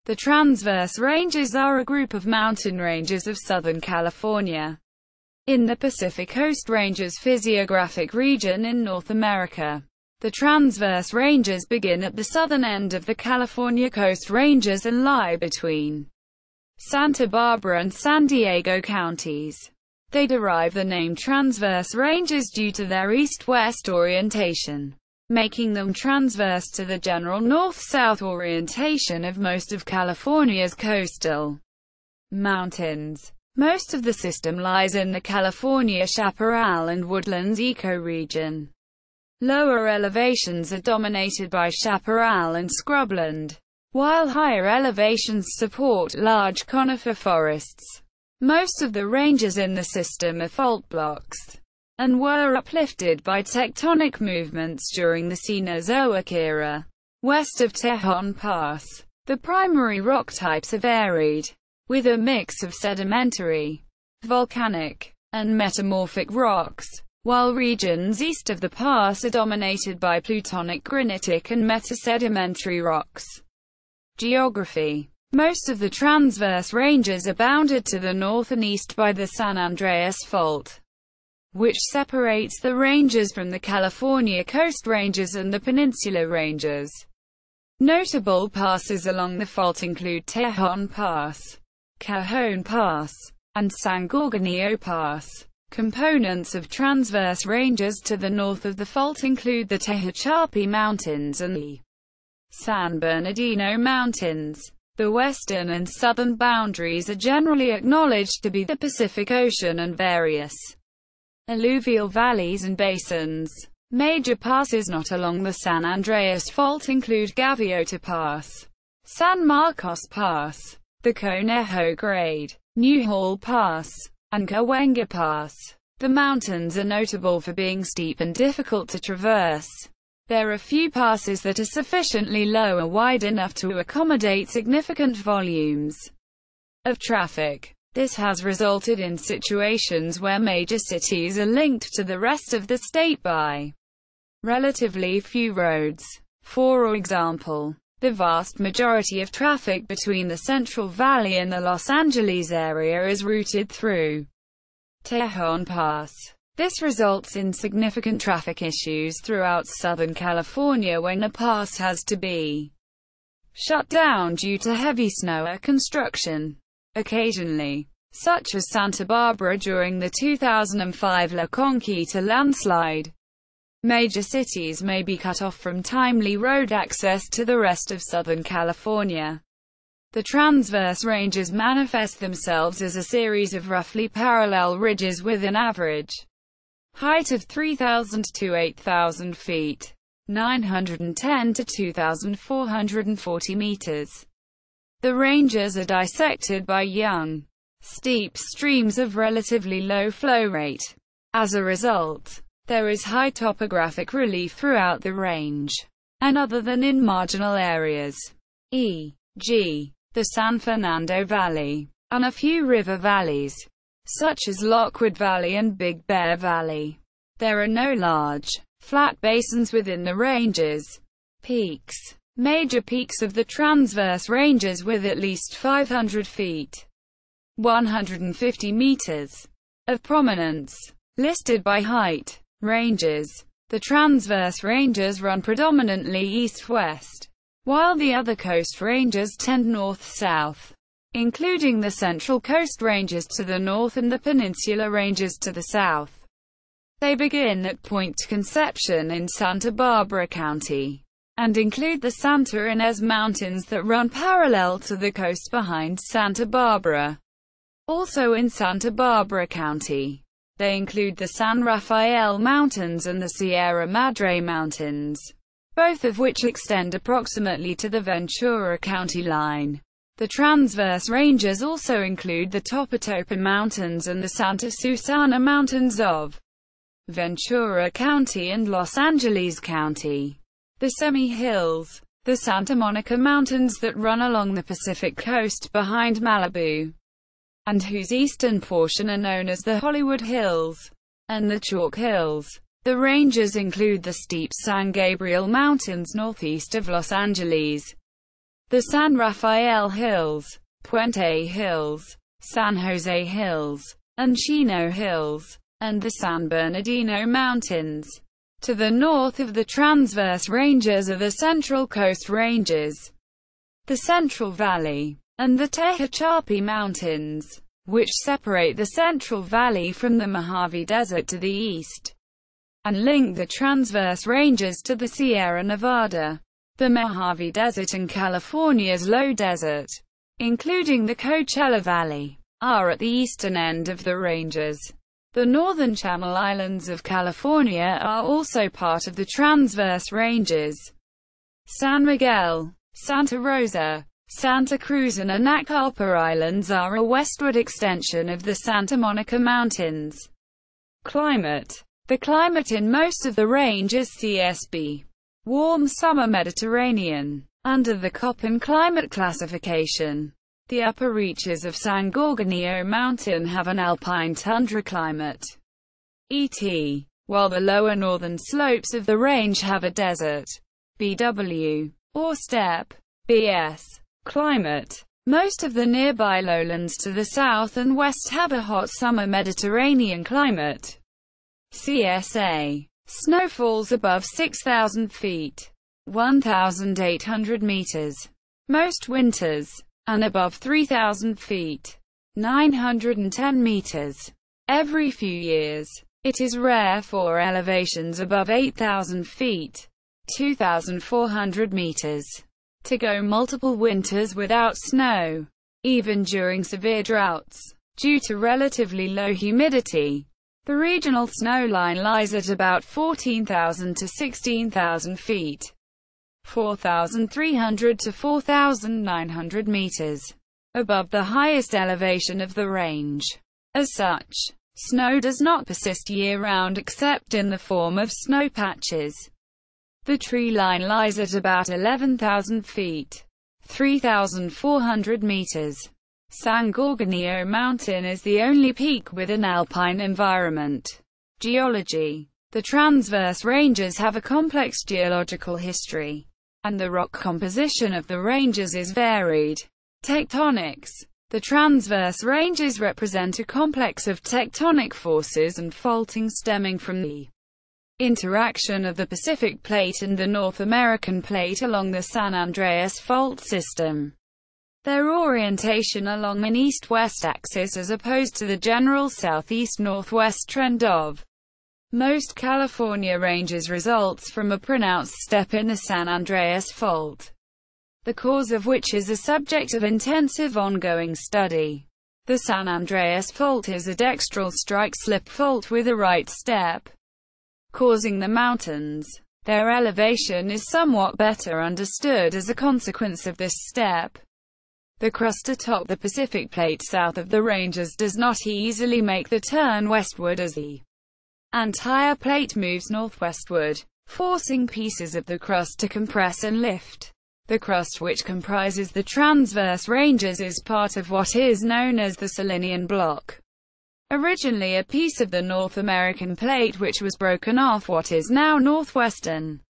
The Transverse Ranges are a group of mountain ranges of Southern California, in the Pacific Coast Ranges physiographic region in North America. The Transverse Ranges begin at the southern end of the California Coast Ranges and lie between Santa Barbara and San Diego counties. They derive the name Transverse Ranges due to their east-west orientation, making them transverse to the general north-south orientation of most of California's coastal mountains. Most of the system lies in the California chaparral and woodlands ecoregion. Lower elevations are dominated by chaparral and scrubland, while higher elevations support large conifer forests. Most of the ranges in the system are fault blocks, and were uplifted by tectonic movements during the Cenozoic Era. West of Tejon Pass, the primary rock types are varied, with a mix of sedimentary, volcanic, and metamorphic rocks, while regions east of the pass are dominated by plutonic, granitic, and metasedimentary rocks. Geography. Most of the Transverse Ranges are bounded to the north and east by the San Andreas Fault, which separates the ranges from the California Coast Ranges and the Peninsula Ranges. Notable passes along the fault include Tejon Pass, Cajon Pass, and San Gorgonio Pass. Components of Transverse Ranges to the north of the fault include the Tehachapi Mountains and the San Bernardino Mountains. The western and southern boundaries are generally acknowledged to be the Pacific Ocean and various alluvial valleys and basins. Major passes not along the San Andreas Fault include Gaviota Pass, San Marcos Pass, the Conejo Grade, Newhall Pass, and Cahuenga Pass. The mountains are notable for being steep and difficult to traverse. There are few passes that are sufficiently low or wide enough to accommodate significant volumes of traffic. This has resulted in situations where major cities are linked to the rest of the state by relatively few roads. For example, the vast majority of traffic between the Central Valley and the Los Angeles area is routed through Tejon Pass. This results in significant traffic issues throughout Southern California when a pass has to be shut down due to heavy snow or construction. Occasionally, such as Santa Barbara during the 2005 La Conquista landslide, major cities may be cut off from timely road access to the rest of Southern California. The Transverse Ranges manifest themselves as a series of roughly parallel ridges with an average height of 3,000 to 8,000 feet, 910 to 2,440 meters. The ranges are dissected by young, steep streams of relatively low flow rate. As a result, there is high topographic relief throughout the range, and other than in marginal areas, e.g., the San Fernando Valley, and a few river valleys, such as Lockwood Valley and Big Bear Valley. There are no large, flat basins within the ranges. Peaks. Major peaks of the Transverse Ranges with at least 500 feet, 150 meters, of prominence. Listed by height. Ranges. The Transverse Ranges run predominantly east-west, while the other coast ranges tend north-south, including the Central Coast Ranges to the north and the Peninsula Ranges to the south. They begin at Point Conception in Santa Barbara County, and include the Santa Ynez Mountains that run parallel to the coast behind Santa Barbara. Also in Santa Barbara County, they include the San Rafael Mountains and the Sierra Madre Mountains, both of which extend approximately to the Ventura County line. The Transverse Ranges also include the Topatopa Mountains and the Santa Susana Mountains of Ventura County and Los Angeles County. The Semi-Hills, the Santa Monica Mountains that run along the Pacific coast behind Malibu, and whose eastern portion are known as the Hollywood Hills, and the Chalk Hills. The ranges include the steep San Gabriel Mountains northeast of Los Angeles, the San Rafael Hills, Puente Hills, San Jose Hills, and Chino Hills, and the San Bernardino Mountains. To the north of the Transverse Ranges are the Central Coast Ranges, the Central Valley, and the Tehachapi Mountains, which separate the Central Valley from the Mojave Desert to the east, and link the Transverse Ranges to the Sierra Nevada, the Mojave Desert and California's low desert, including the Coachella Valley, are at the eastern end of the ranges. The northern Channel Islands of California are also part of the Transverse Ranges. San Miguel, Santa Rosa, Santa Cruz and Anacapa Islands are a westward extension of the Santa Monica Mountains. Climate. The climate in most of the range is CSB, warm summer Mediterranean, under the Köppen climate classification. The upper reaches of San Gorgonio Mountain have an alpine tundra climate, ET, while the lower northern slopes of the range have a desert, BW, or steppe, BS, climate. Most of the nearby lowlands to the south and west have a hot summer Mediterranean climate, CSA. Snow falls above 6,000 feet, 1,800 meters, most winters, and above 3,000 feet, 910 meters, every few years. It is rare for elevations above 8,000 feet, 2,400 meters, to go multiple winters without snow, even during severe droughts, due to relatively low humidity. The regional snow line lies at about 14,000 to 16,000 feet, 4,300 to 4,900 meters, above the highest elevation of the range. As such, snow does not persist year-round except in the form of snow patches. The tree line lies at about 11,000 feet, 3,400 meters. San Gorgonio Mountain is the only peak with an alpine environment. Geology. The Transverse Ranges have a complex geological history, and the rock composition of the ranges is varied. Tectonics. The Transverse Ranges represent a complex of tectonic forces and faulting stemming from the interaction of the Pacific Plate and the North American Plate along the San Andreas Fault System. Their orientation along an east-west axis as opposed to the general southeast-northwest trend of most California ranges results from a pronounced step in the San Andreas Fault, the cause of which is a subject of intensive ongoing study. The San Andreas Fault is a dextral strike-slip fault with a right step, causing the mountains. Their elevation is somewhat better understood as a consequence of this step. The crust atop the Pacific Plate south of the ranges does not easily make the turn westward as the entire plate moves northwestward, forcing pieces of the crust to compress and lift. The crust which comprises the Transverse Ranges is part of what is known as the Salinian Block, originally a piece of the North American Plate which was broken off what is now northwestern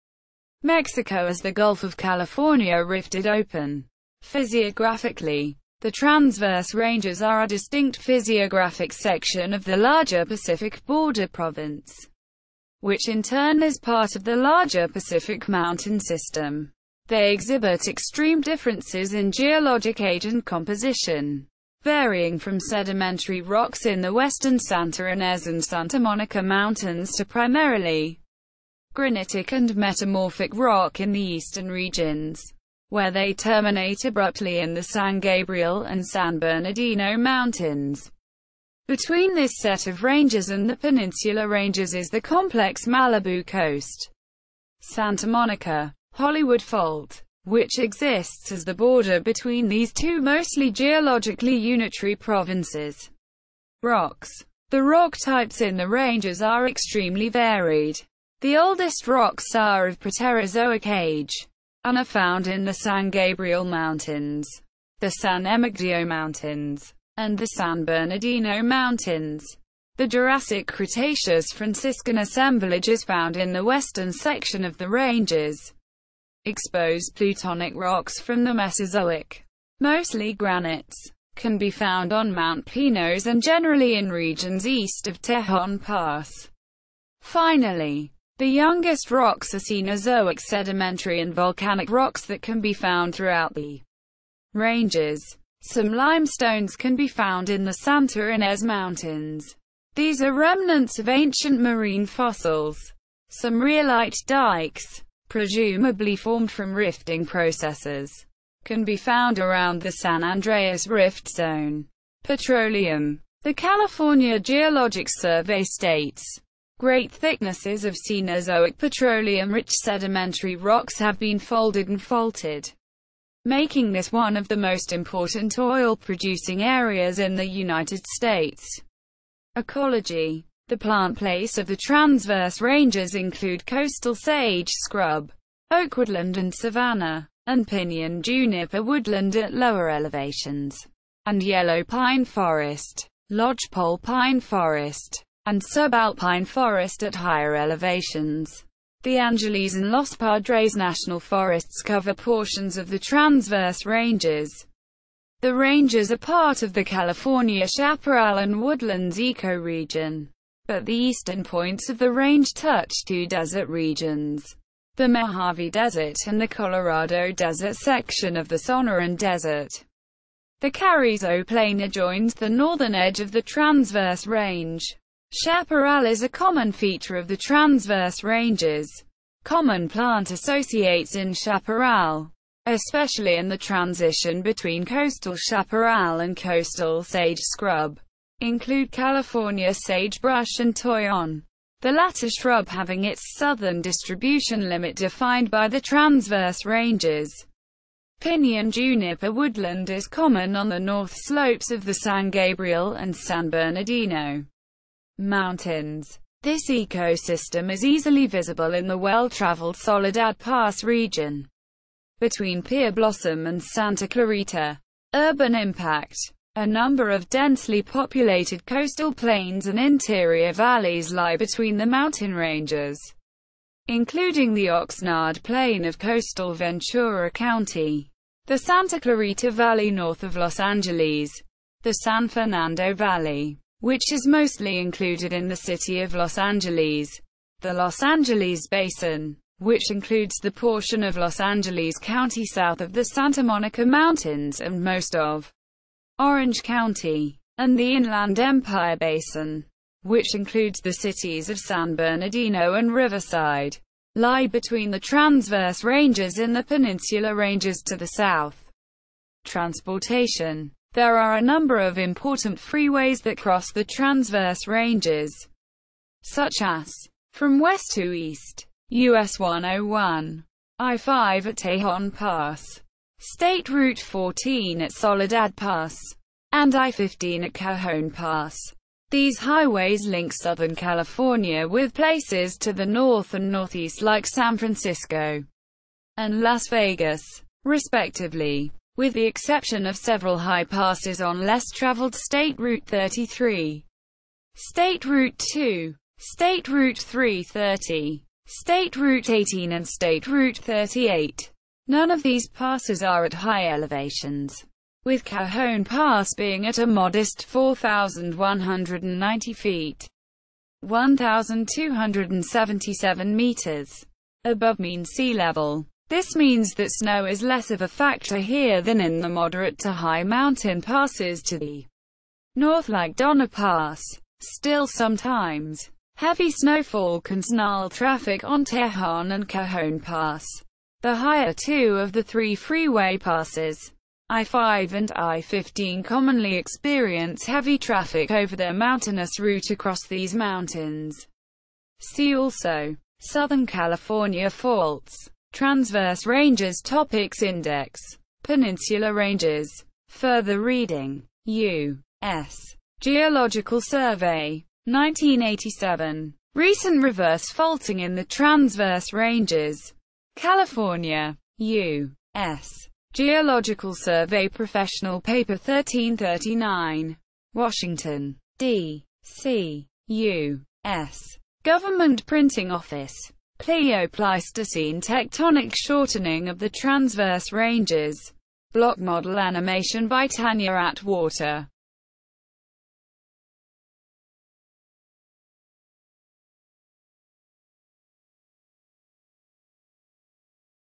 Mexico as the Gulf of California rifted open. Physiographically, the Transverse Ranges are a distinct physiographic section of the larger Pacific Border Province, which in turn is part of the larger Pacific Mountain System. They exhibit extreme differences in geologic age and composition, varying from sedimentary rocks in the western Santa Ynez and Santa Monica Mountains to primarily granitic and metamorphic rock in the eastern regions, where they terminate abruptly in the San Gabriel and San Bernardino Mountains. Between this set of ranges and the Peninsula Ranges is the complex Malibu Coast, Santa Monica, Hollywood Fault, which exists as the border between these two mostly geologically unitary provinces. Rocks. The rock types in the ranges are extremely varied. The oldest rocks are of Proterozoic age, and are found in the San Gabriel Mountains, the San Emigdio Mountains, and the San Bernardino Mountains. The Jurassic Cretaceous Franciscan assemblage is found in the western section of the ranges. exposed plutonic rocks from the Mesozoic, mostly granites, can be found on Mount Pinos and generally in regions east of Tejon Pass. Finally, the youngest rocks are Cenozoic, sedimentary and volcanic rocks that can be found throughout the ranges. Some limestones can be found in the Santa Ynez Mountains. These are remnants of ancient marine fossils. Some rhyolite dikes, presumably formed from rifting processes, can be found around the San Andreas Rift Zone. Petroleum. The California Geologic Survey states, great thicknesses of Cenozoic petroleum-rich sedimentary rocks have been folded and faulted, making this one of the most important oil-producing areas in the United States. Ecology. The plant place of the Transverse Ranges include coastal sage scrub, oak woodland and savanna, and pinyon juniper woodland at lower elevations, and yellow pine forest, lodgepole pine forest, and subalpine forest at higher elevations. The Angeles and Los Padres National Forests cover portions of the Transverse Ranges. The ranges are part of the California chaparral and woodlands ecoregion, but the eastern points of the range touch two desert regions, the Mojave Desert and the Colorado Desert section of the Sonoran Desert. The Carrizo Plain adjoins the northern edge of the Transverse Range. Chaparral is a common feature of the Transverse Ranges. Common plant associates in chaparral, especially in the transition between coastal chaparral and coastal sage scrub, include California sagebrush and toyon, the latter shrub having its southern distribution limit defined by the Transverse Ranges. Pinyon juniper woodland is common on the north slopes of the San Gabriel and San Bernardino Mountains. This ecosystem is easily visible in the well-traveled Soledad Pass region, between Pierre Blossom and Santa Clarita. Urban impact. A number of densely populated coastal plains and interior valleys lie between the mountain ranges, including the Oxnard Plain of coastal Ventura County, the Santa Clarita Valley north of Los Angeles, the San Fernando Valley, which is mostly included in the city of Los Angeles, the Los Angeles Basin, which includes the portion of Los Angeles County south of the Santa Monica Mountains and most of Orange County, and the Inland Empire Basin, which includes the cities of San Bernardino and Riverside, lie between the Transverse Ranges and the Peninsula Ranges to the south. Transportation. There are a number of important freeways that cross the Transverse Ranges, such as, from west to east, US 101, I-5 at Tejon Pass, State Route 14 at Soledad Pass, and I-15 at Cajon Pass. These highways link Southern California with places to the north and northeast like San Francisco and Las Vegas, respectively, with the exception of several high passes on less traveled State Route 33, State Route 2, State Route 330, State Route 18 and State Route 38. None of these passes are at high elevations, with Cajon Pass being at a modest 4,190 feet, 1,277 meters, above mean sea level. This means that snow is less of a factor here than in the moderate to high mountain passes to the north like Donner Pass. Still, sometimes, heavy snowfall can snarl traffic on Tejon and Cajon Pass, the higher two of the three freeway passes. I-5 and I-15 commonly experience heavy traffic over their mountainous route across these mountains. See also, Southern California faults, Transverse Ranges Topics Index, Peninsula Ranges. Further reading. U.S. Geological Survey, 1987. Recent reverse faulting in the Transverse Ranges. California. U.S. Geological Survey Professional Paper 1339. Washington, D.C. U.S. Government Printing Office. Pleistocene tectonic shortening of the Transverse Ranges. Block model animation by Tanya Atwater.